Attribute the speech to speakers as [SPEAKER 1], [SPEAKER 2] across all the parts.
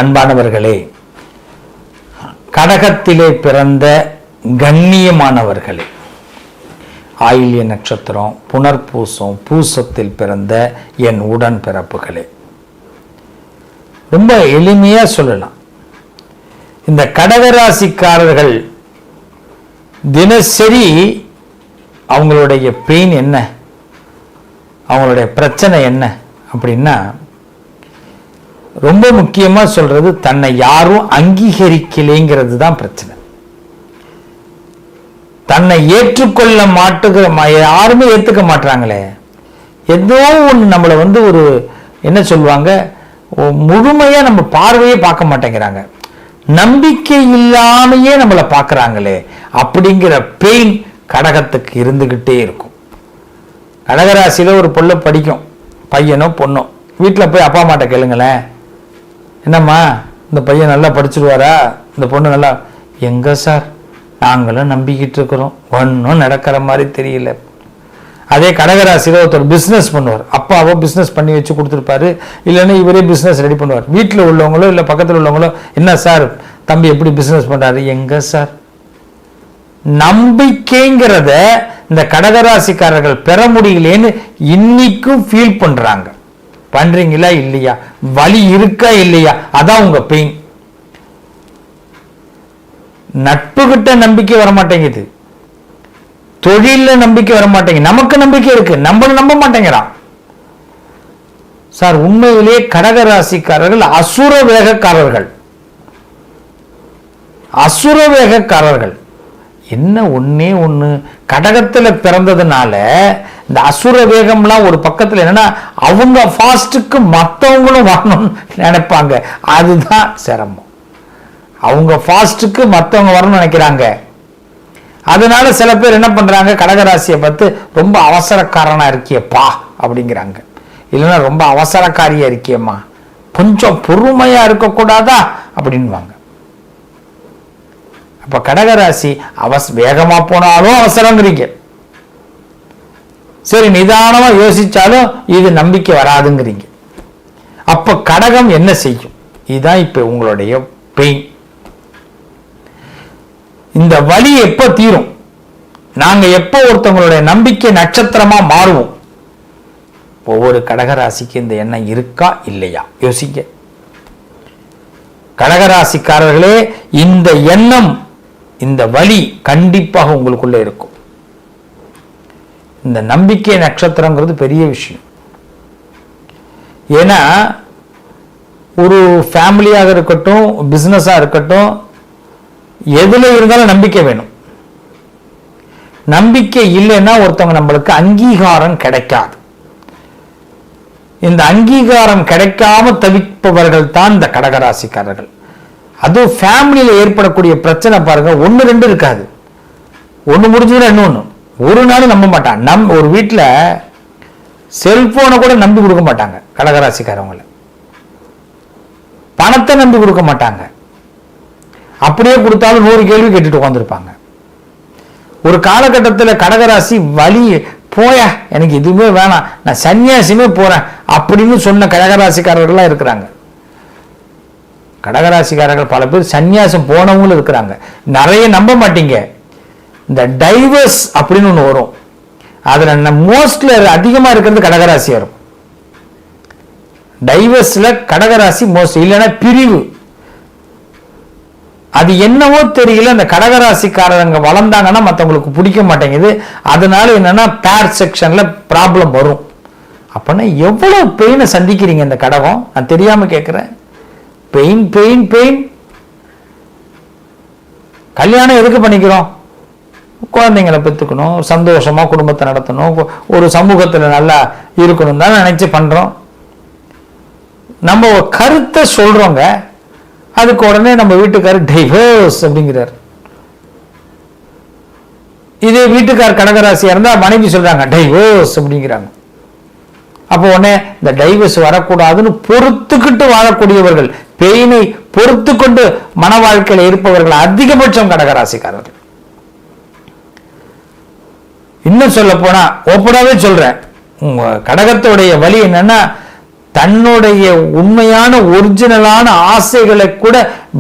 [SPEAKER 1] அன்பானவர்களே, கடகத்திலே பிறந்த கண்ணியமானவர்களே, ஆயில்ய நட்சத்திரம், புனர்பூசம், பூசத்தில் பிறந்த என் உடன் பிறப்புகளே, ரொம்ப எளிமையா சொல்லலாம். இந்த கடகராசிக்காரர்கள் தினசரி அவங்களுடைய பெயின் என்ன, அவங்களுடைய பிரச்சனை என்ன அப்படின்னா, ரொம்ப முக்கியமா சொல்றது தன்னை யாரும் அங்கீகரிக்கலைங்கிறது தான் பிரச்சனை. தன்னை ஏற்றுக்கொள்ள மாட்டுகிற யாருமே ஏத்துக்க மாட்டாங்களே. ஏதோ ஒன்று நம்மளை ஒரு என்ன சொல்லுவாங்க, முழுமையா நம்ம பார்வையே பார்க்க மாட்டேங்கிறாங்க, நம்பிக்கை இல்லாமையே நம்மளை பார்க்கறாங்களே அப்படிங்கிற பெயின் கடகத்துக்கு இருந்துகிட்டே இருக்கும். கடகராசியில ஒரு பொண்ணு படிக்கும், பையனோ பொண்ணோ, வீட்டில் போய் அப்பா அம்மாட்ட கேளுங்களேன், என்னம்மா இந்த பையன் நல்லா படிச்சிருவாரா, இந்த பொண்ணு நல்லா, எங்க சார் நாங்களும் நம்பிக்கிட்டு இருக்கிறோம், ஒன்றும் நடக்கிற மாதிரி தெரியல. அதே கடகராசியில் ஒருத்தர் பிஸ்னஸ் பண்ணுவார், அப்பாவோ பிஸ்னஸ் பண்ணி வச்சு கொடுத்துருப்பாரு, இல்லைன்னா இவரே பிஸ்னஸ் ரெடி பண்ணுவார். வீட்டில் உள்ளவங்களோ இல்லை பக்கத்தில் உள்ளவங்களோ, என்ன சார் தம்பி எப்படி பிஸ்னஸ் பண்ணுறாரு, எங்க சார். நம்பிக்கைங்கிறத இந்த கடகராசிக்காரர்கள் பெற முடியலேன்னு இன்னைக்கும் ஃபீல் பண்றாங்க. பண்றீங்களா இல்லையா, வலி இருக்கா இல்லையா, அதான் உங்க பெயின். நட்பு கிட்ட நம்பிக்கை வர மாட்டேங்குது, தொழில நம்பிக்கை வர மாட்டேங்குது. நமக்கு நம்பிக்கை இருக்கு, நம்மள நம்ப மாட்டேங்கிறான் சார். உண்மையிலே கடகராசிக்காரர்கள் அசுர வேகக்காரர்கள், அசுர வேகக்காரர்கள். என்ன ஒன்னே ஒண்ணு, கடகத்துல பிறந்ததுனால இந்த அசுர வேகம்லாம் ஒரு பக்கத்துல என்னன்னா, அவங்க ஃபாஸ்ட்டுக்கு மற்றவங்களும் வரணும்னு நினைப்பாங்க, அதுதான் சிரமம். அவங்க ஃபாஸ்ட்டுக்கு மற்றவங்க வரணும்னு நினைக்கிறாங்க. அதனால சில பேர் என்ன பண்றாங்க, கடகராசியை பார்த்து ரொம்ப அவசரக்காரனா இருக்கியப்பா அப்படிங்கிறாங்க, இல்லைன்னா ரொம்ப அவசரக்காரியா இருக்கியம்மா, கொஞ்சம் பொறுமையா இருக்கக்கூடாதா அப்படின்வாங்க. அப்ப கடகராசி வேகமா போனாலும் அவசரங்கிறீங்க, சரி நிதானமா யோசிச்சாலும் இது நம்பிக்கை வராதுங்கிறீங்க. அப்ப கடகம் என்ன செய்யும், இதுதான் இப்ப உங்களுடைய பெயின். இந்த வலி எப்ப தீரும், நாங்க எப்ப ஒருத்தவங்களுடைய நம்பிக்கை நட்சத்திரமா மாறுவோம். ஒவ்வொரு கடகராசிக்கு இந்த எண்ணம் இருக்கா இல்லையா யோசிக்க. கடகராசிக்காரர்களே, இந்த எண்ணம், இந்த வலி கண்டிப்பாக உங்களுக்குள்ள இருக்கும். இந்த நம்பிக்கை நட்சத்திரங்கிறது பெரிய விஷயம். ஏன்னா ஒரு ஃபேமிலியாக இருக்கட்டும், பிசினஸா இருக்கட்டும், எதுல இருந்தாலும் நம்பிக்கை வேணும். நம்பிக்கை இல்லைன்னா ஒருத்தவங்க நம்மளுக்கு அங்கீகாரம் கிடைக்காது. இந்த அங்கீகாரம் கிடைக்காம தவிப்பவர்கள் தான் இந்த கடகராசிக்காரர்கள். அதுவும் ஃபேமிலியில ஏற்படக்கூடிய பிரச்சனை பாருங்க, ஒன்னு ரெண்டு இருக்காது, ஒண்ணு முடிஞ்சதுன்னா இன்னொன்னு. ஒரு நாள் நம்ப மாட்டான். ஒரு வீட்டுல செல்போனை கூட நம்பி கொடுக்க மாட்டாங்க கடகராசிக்காரவங்களை, பணத்தை நம்பி கொடுக்க மாட்டாங்க. அப்படியே கொடுத்தாலும் 100 கேள்வி கேட்டுட்டு உட்காந்துருப்பாங்க. ஒரு காலகட்டத்தில் கடகராசி வலி போயா, எனக்கு எதுவுமே வேணாம், நான் சன்னியாசியுமே போறேன் அப்படின்னு சொன்ன கடகராசிக்காரர்கள்லாம் இருக்கிறாங்க. கடகராசிக்காரர்கள் பல பேர் சன்னியாசம் போனவங்களும் இருக்கிறாங்க. நிறைய நம்ப மாட்டீங்க, இந்த டைவர்ஸ் அப்படின்னு ஒன்று வரும், அதுல மோஸ்ட்ல அதிகமா இருக்கிறது கடகராசியா இருக்கும். டைவர்ஸ்ல கடகராசி மோஸ்ட், இல்லைன்னா பிரிவு. அது என்னவோ தெரியல, அந்த கடகராசிக்காரங்க வளர்ந்தாங்கன்னா மற்றவங்களுக்கு பிடிக்க மாட்டேங்குது. அதனால என்னன்னா பேர் செக்ஷன்ல ப்ராப்ளம் வரும். அப்படின்னா எவ்வளவு பெயினை சந்திக்கிறீங்க இந்த கடகம், நான் தெரியாம கேட்கிறேன். Pain pain pain. கல்யாணம் எதுக்கு பண்ணிக்கிறோம், குழந்தைங்களை பெற்றுக்கணும், சந்தோஷமா குடும்பத்தை நடத்தணும், ஒரு சமூகத்துல நல்லா இருக்கணும் தான் நினைச்சு பண்றோம். நம்ம ஒரு கருத்தை சொல்றோங்க, அதுக்கு உடனே நம்ம வீட்டுக்காரர் டைவர்ஸ் அப்படிங்கிறார். இதே வீட்டுக்கார் கடகராசியா இருந்தா மனைவி சொல்றாங்க டைவர்ஸ் அப்படிங்கிறாங்க. அப்போ உடனே இந்த டைவர்ஸ் வரக்கூடாதுன்னு பொறுத்துக்கிட்டு வாழக்கூடியவர்கள், பெயினை பொறுத்து கொண்டு மன வாழ்க்கையில் இருப்பவர்கள் அதிகபட்சம் கடகராசிக்காரர்கள். இன்னும் சொல்ல போனா ஓப்பனாவே சொல்றேன், கடகத்துடைய வலி என்னன்னா, தன்னுடைய உண்மையான ஒரிஜினலான ஆசைகளை கூட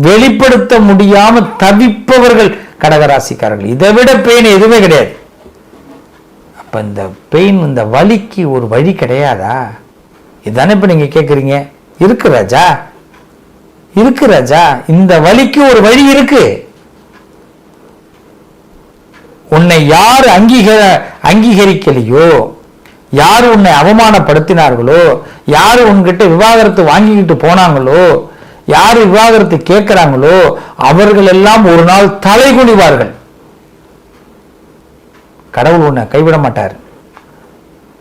[SPEAKER 1] வெளிப்படுத்த முடியாம தவிப்பவர்கள் கடகராசிக்காரர்கள். இதை விட பெயின் எதுவுமே கிடையாது. அப்ப இந்த பெயின், இந்த வலிக்கு ஒரு வழி கிடையாதா? இதுதானே இப்ப நீங்க கேக்குறீங்க. இருக்கு ராஜா, இருக்கு ராஜா, இந்த வலிக்கு ஒரு வழி இருக்கு. உன்னை யார் அங்கீகரிக்கலையோ, யார் உன்னை அவமானப்படுத்தினார்களோ, யார் உன்கிட்ட விவாகரத்து வாங்கிக்கிட்டு போனாங்களோ, யார் விவாகரத்து கேட்கிறாங்களோ, அவர்கள் எல்லாம் ஒரு நாள் தலைகுனிவார்கள். கடவுள் உன்னை கைவிட மாட்டார்.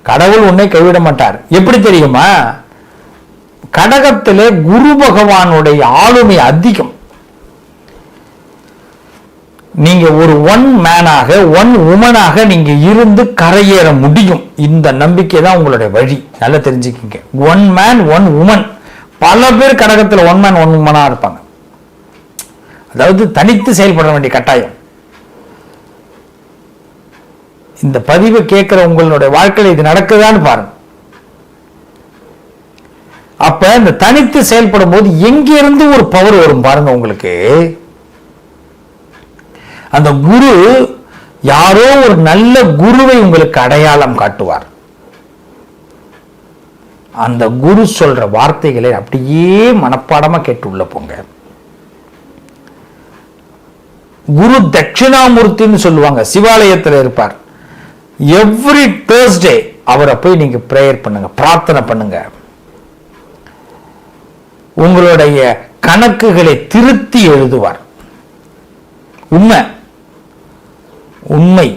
[SPEAKER 1] கடவுள் உன்னை கைவிட மாட்டார். எப்படி தெரியுமா? கடகத்திலே குரு பகவானுடைய ஆளுமை அதிகம். நீங்க ஒரு ஒன் மேனாக, ஒன் உமனாக நீங்க இருந்து கரையேற முடியும். இந்த நம்பிக்கை தான் உங்களுடைய வழி. நல்லா தெரிஞ்சுக்கிங்க. One man one woman. பல பேர் கடகத்தில் ஒன் மேன் ஒன் உமனா இருப்பாங்க. அதாவது தனித்து செயல்பட வேண்டிய கட்டாயம். இந்த பதிவை கேட்கிற உங்களுடைய வாழ்க்கையில் இது நடக்குதான்னு பாருங்க. அப்ப இந்த தனித்து செயல்படும் போது எங்கிருந்து ஒரு பவர் வரும் பாருங்க உங்களுக்கு. அந்த குரு யாரோ ஒரு நல்ல குருவை உங்களுக்கு அடையாளம் காட்டுவார். அந்த குரு சொல்ற வார்த்தைகளை அப்படியே மனப்பாடமா கேட்டு உள்ள போங்க. குரு தட்சிணாமூர்த்தின்னு சொல்லுவாங்க, சிவாலயத்தில் இருப்பார். எவ்ரி தேர்ஸ்டே அவரை போய் நீங்க பிரேயர் பண்ணுங்க, பிரார்த்தனை பண்ணுங்க. உங்களுடைய கணக்குகளை திருத்தி எழுதுவார். உண்மை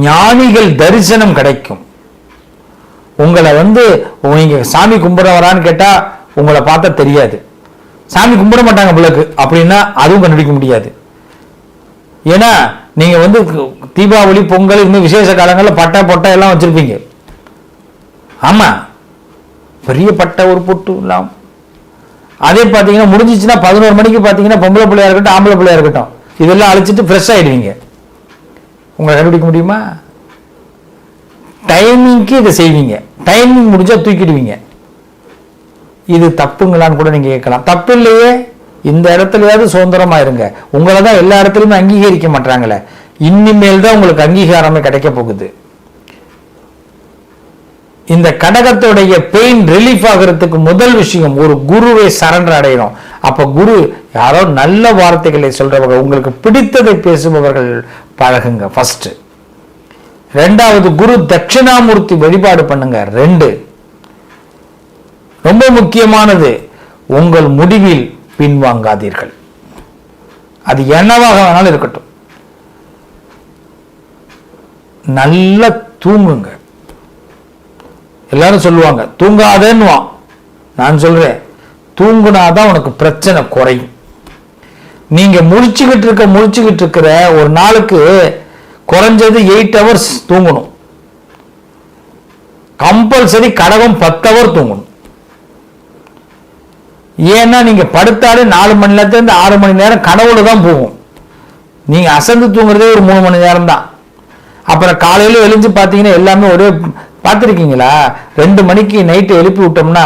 [SPEAKER 1] ஞானிகள் தரிசனம் கிடைக்கும். உங்களை நீங்க சாமி கும்பிடுறவரான்னு கேட்டா உங்களை பார்த்தா தெரியாது. சாமி கும்பிட மாட்டாங்க பிள்ளைக்கு அப்படின்னா அதுவும் கண்டுபிடிக்க முடியாது. ஏன்னா நீங்க தீபாவளி, பொங்கல், இன்னும் விசேஷ காலங்களில் பட்டை பொட்டை எல்லாம் வச்சிருப்பீங்க. ஆமா, பெரிய பட்டை ஒரு பொட்டு இல்லாம். அதே பார்த்தீங்கன்னா முடிஞ்சிச்சுன்னா 11 மணிக்கு பார்த்தீங்கன்னா பொம்பளை பிள்ளையா இருக்கட்டும், ஆம்பளை பிள்ளையா இருக்கட்டும், இதெல்லாம் அழைச்சிட்டு ஃப்ரெஷ் ஆயிடுவீங்க. உங்களை கண்டுபிடிக்க முடியுமா? டைமிங்க்கு இதை செய்வீங்க. டைமிங் முடிஞ்சா தூக்கிடுவீங்க. இது தப்புங்களான்னு கூட நீங்க கேட்கலாம். தப்பு இல்லையே, இந்த இடத்துலயாவது சுதந்திரமா இருங்க. உங்களை தான் எல்லா இடத்துலையுமே அங்கீகரிக்க மாட்டாங்களே. இனிமேல் தான் உங்களுக்கு அங்கீகாரமே கிடைக்க போகுது. இந்த கடகத்துடைய பெயின் ரிலீஃப் ஆகிறதுக்கு முதல் விஷயம் ஒரு குருவை சரண்டர் அடையணும். அப்ப குரு யாரோ நல்ல வார்த்தைகளை சொல்றவங்க, உங்களுக்கு பிடித்ததை பேசுபவர்கள் பழகுங்க ஃபர்ஸ்ட். ரெண்டாவது, குரு தட்சிணாமூர்த்தி வழிபாடு பண்ணுங்க. 2 ரொம்ப முக்கியமானது, உங்கள் முடிவில் பின்வாங்காதீர்கள். அது என்னவாக வேணாலும் இருக்கட்டும். நல்லா தூங்குங்க. எல்லாரும் சொல்லுவாங்க தூங்காதேன்னுவான். நான் சொல்றேன், தூங்குனாதான் உனக்கு பிரச்சனை குறையும். நீங்க முழிச்சுக்கிட்டு இருக்கிற ஒரு நாளுக்கு குறைஞ்சது 8 hours தூங்கணும். கம்பல்சரி கடகம் 10 hours தூங்கணும். ஏன்னா நீங்க படுத்தாலே 4 மணி நேரத்துல 6 மணி நேரம் கனவுல தான் போகும். நீங்க அசந்து தூங்குறதே ஒரு 3 மணி நேரம் தான். அப்புறம் காலையில எழுந்து பார்த்தீங்கன்னா எல்லாமே ஒரே பார்த்துருக்கீங்களா? 2 மணிக்கு நைட்டு எழுப்பி விட்டோம்னா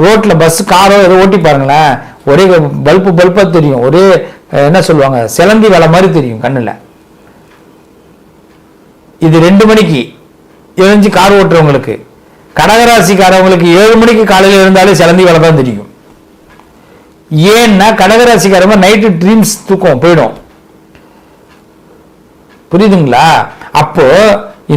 [SPEAKER 1] ரோட்ல பஸ், காரோ ஏதோ ஓட்டி பாருங்களேன், ஒரே பல்பா தெரியும். ஒரே என்ன சொல்லுவாங்க, சிலந்தி வேலை மாதிரி தெரியும் கண்ணுல. இது 2 மணிக்கு எழுந்து கார் ஓட்டுறவங்களுக்கு. கடகராசிக்காரவங்களுக்கு 7 மணிக்கு காலையில் இருந்தாலே சிலந்தி வேலை தான் தெரியும். ஏன்னா கடகராசிக்காரங்க நைட்டு ட்ரீம்ஸ் தூக்கம் போயிடும். புரியுதுங்களா? அப்போ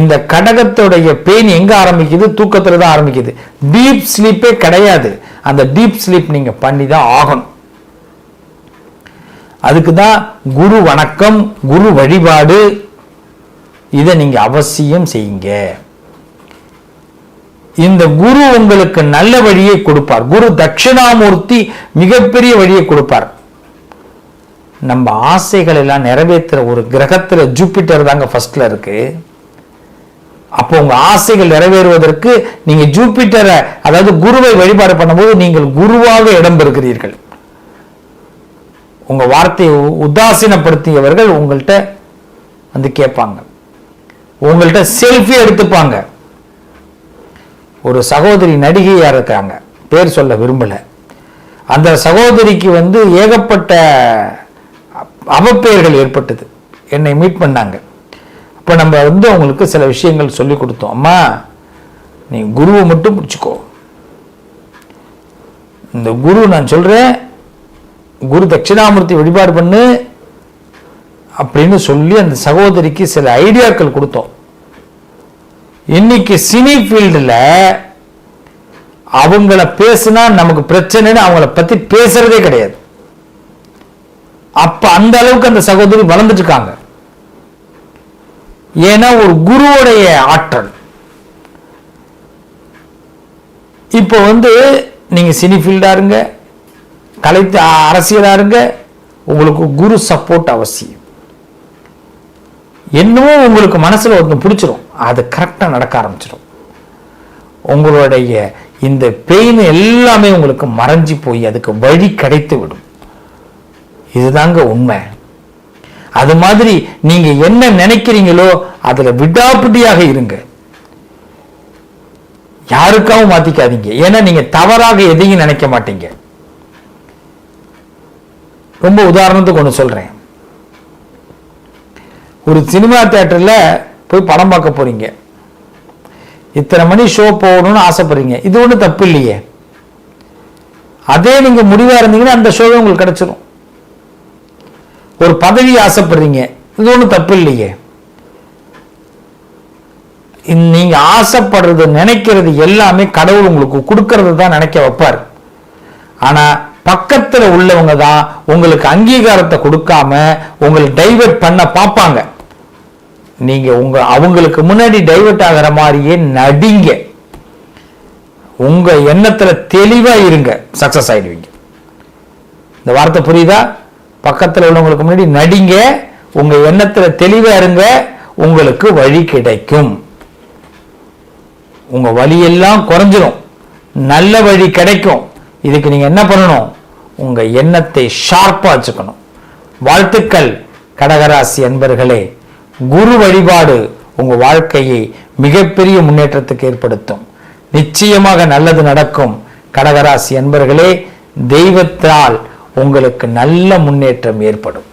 [SPEAKER 1] இந்த கடகத்துடைய பெயின் எங்க ஆரம்பிக்குது? தூக்கத்துல தான் ஆரம்பிக்குது. டீப் ஸ்லீப்பே கிடையாது. அந்த டீப் ஸ்லீப் நீங்க பண்ணி தான் ஆகணும். அதுக்கு தான் குரு வணக்கம், குரு வழிபாடு, இதை நீங்க அவசியம் செய்யுங்க. இந்த குரு உங்களுக்கு நல்ல வழியை கொடுப்பார். குரு தட்சிணாமூர்த்தி மிகப்பெரிய வழியை கொடுப்பார். நம்ம ஆசைகள் எல்லாம் நிறைவேற்றுற ஒரு கிரகத்துல ஜூபிட்டர் தாங்க ஃபர்ஸ்ட்ல இருக்கு. அப்போ உங்க ஆசைகள் நிறைவேறுவதற்கு நீங்க ஜூபிட்டரை, அதாவது குருவை வழிபாடு பண்ணும்போது நீங்கள் குருவாக இடம் பெறுகிறீர்கள். உங்க வார்த்தையை உதாசீனப்படுத்தியவர்கள் உங்கள்கிட்ட கேட்பாங்க, உங்கள்கிட்ட செல்ஃபி எடுத்துப்பாங்க. ஒரு சகோதரி நடிகையாக இருக்காங்க, பேர் சொல்ல விரும்பலை. அந்த சகோதரிக்கு வந்து ஏகப்பட்ட அவப்பெயர்கள் ஏற்பட்டது. என்னை மீட் பண்ணாங்க. அப்போ நம்ம வந்து அவங்களுக்கு சில விஷயங்கள் சொல்லி கொடுத்தோம். அம்மா, நீ குருவை மட்டும் பிடிச்சிக்கோ. இந்த குரு நான் சொல்கிறேன், குரு தட்சிணாமூர்த்தி வழிபாடு பண்ணு அப்படின்னு சொல்லி அந்த சகோதரிக்கு சில ஐடியாக்கள் கொடுத்தோம். இன்னைக்கு சினி ஃபீல்டில் அவங்கள பேசுனா நமக்கு பிரச்சனைன்னு அவங்கள பற்றி பேசுறதே கிடையாது. அப்ப அந்த அளவுக்கு அந்த சகோதரி வளர்ந்துட்டு இருக்காங்க. ஏன்னா ஒரு குருவுடைய ஆற்றல். இப்போ வந்து நீங்க சினி ஃபீல்டா இருங்க, கலை அரசியலா இருங்க, உங்களுக்கு குரு சப்போர்ட் அவசியம். என்னவோ உங்களுக்கு மனசுல ஒன்று பிடிச்சிரும், அது கரெக்டா நடக்க ஆரம்பிச்சிடும். உங்களுடைய இந்த பெயின் எல்லாமே உங்களுக்கு மறைஞ்சி போய் அதுக்கு வழி கிடைத்து விடும். இதுதாங்க உண்மை. அது மாதிரி நீங்க என்ன நினைக்கிறீங்களோ அதுல விடாப்பிடியாக இருங்க. யாருக்காகவும் மாத்திக்காதீங்க. ஏன்னா நீங்க தவறாக எதையும் நினைக்க மாட்டீங்க. ரொம்ப உதாரணத்துக்கு ஒன்று சொல்றேன். ஒரு சினிமா தியேட்டர்ல போய் படம் பார்க்க போறீங்க. இத்தனை மணி ஷோ போகணும்னு ஆசைப்படுறீங்க. இது ஒன்றும் தப்பு இல்லையே. அதே நீங்க முடிவா இருந்தீங்கன்னா அந்த ஷோவே உங்களுக்கு கிடைச்சிடும். ஒரு பதவி ஆசைப்படுறீங்க, இது ஒன்றும் தப்பு இல்லையே. நீங்க ஆசைப்படுறது நினைக்கிறது எல்லாமே கடவுள் உங்களுக்கு கொடுக்கறது தான் நினைக்க வைப்பார். ஆனா பக்கத்துல உள்ளவங்க தான் உங்களுக்கு அங்கீகாரத்தை கொடுக்காம உங்களை டைவர்ட் பண்ண பார்ப்பாங்க. நீங்க அவங்களுக்கு முன்னாடி டைவர்ட் ஆகிற மாதிரியே நடிங்க. உங்க எண்ணத்துல தெளிவா இருங்க, சக்சஸ் ஆயிடுவீங்க. இந்த வார்த்தை புரியுதா? பக்கத்துல உள்ளவங்களுக்கு முன்னாடி நடிங்க, உங்க எண்ணத்துல தெளிவா இருங்க, உங்களுக்கு வழி கிடைக்கும். உங்க வழியெல்லாம் குறைஞ்சிரும், நல்ல வழி கிடைக்கும். இதுக்கு நீங்க என்ன பண்ணணும்? உங்க எண்ணத்தை ஷார்ப்பா வச்சுக்கணும். வாழ்த்துக்கள் கடகராசி அன்பர்களே. குரு வழிபாடு உங்க வாழ்க்கையை மிகப்பெரிய முன்னேற்றத்துக்கு ஏற்படுத்தும். நிச்சயமாக நல்லது நடக்கும். கடகராசி அன்பர்களே, தெய்வத்தால் உங்களுக்கு நல்ல முன்னேற்றம் ஏற்படும்.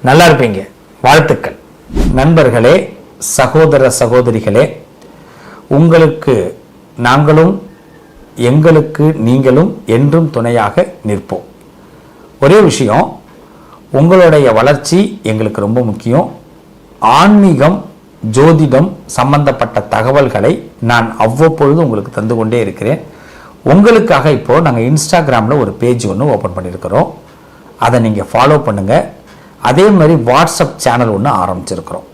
[SPEAKER 1] நல்லா இருப்பீங்க. வாழ்த்துக்கள். நண்பர்களே, சகோதர சகோதரிகளே, உங்களுக்கு நாங்களும் எங்களுக்கு நீங்களும் என்றும் துணையாக நிற்போம். ஒரே விஷயம், உங்களுடைய வளர்ச்சி எங்களுக்கு ரொம்ப முக்கியம். ஆன்மீகம், ஜோதிடம் சம்பந்தப்பட்ட தகவல்களை நான் அவ்வப்பொழுது உங்களுக்கு தந்து கொண்டே இருக்கிறேன். உங்களுக்காக இப்போ நாங்கள் இன்ஸ்டாகிராமில் ஒரு பேஜ் ஒன்று ஓப்பன் பண்ணியிருக்கிறோம். அதை நீங்கள் ஃபாலோ பண்ணுங்கள். அதே மாதிரி வாட்ஸ்அப் சேனல் ஒன்று ஆரம்பிச்சிருக்கிறோம்.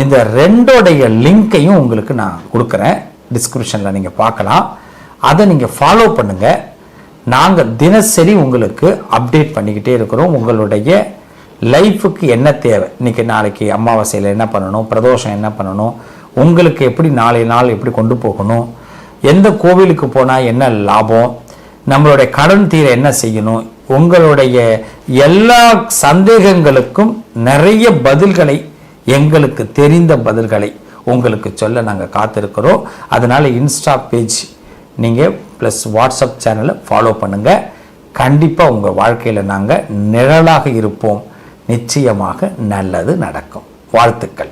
[SPEAKER 1] இந்த ரெண்டோடைய லிங்க்கையும் உங்களுக்கு நான் கொடுக்குறேன், டிஸ்கிரிப்ஷனில் நீங்கள் பார்க்கலாம். அதை நீங்கள் ஃபாலோ பண்ணுங்கள். நாங்கள் தினசரி உங்களுக்கு அப்டேட் பண்ணிக்கிட்டே இருக்கிறோம். உங்களுடைய லைஃபுக்கு என்ன தேவை, இன்றைக்கி நாளைக்கு அமாவாசையில் என்ன பண்ணணும், பிரதோஷம் என்ன பண்ணணும், உங்களுக்கு எப்படி நாளை நாள் எப்படி கொண்டு போகணும், எந்த கோவிலுக்கு போனால் என்ன லாபம், நம்மளுடைய கடன் தீர என்ன செய்யணும், உங்களுடைய எல்லா சந்தேகங்களுக்கும் நிறைய பதில்களை, எங்களுக்கு தெரிந்த பதில்களை உங்களுக்கு சொல்ல நாங்கள் காத்திருக்கிறோம். அதனால் இன்ஸ்டா பேஜ் நீங்கள் ப்ளஸ் வாட்ஸ்அப் சேனலை ஃபாலோ பண்ணுங்கள். கண்டிப்பாக உங்கள் வாழ்க்கையில் நாங்கள் நிழலாக இருப்போம். நிச்சயமாக நல்லது நடக்கும். வாழ்த்துக்கள்.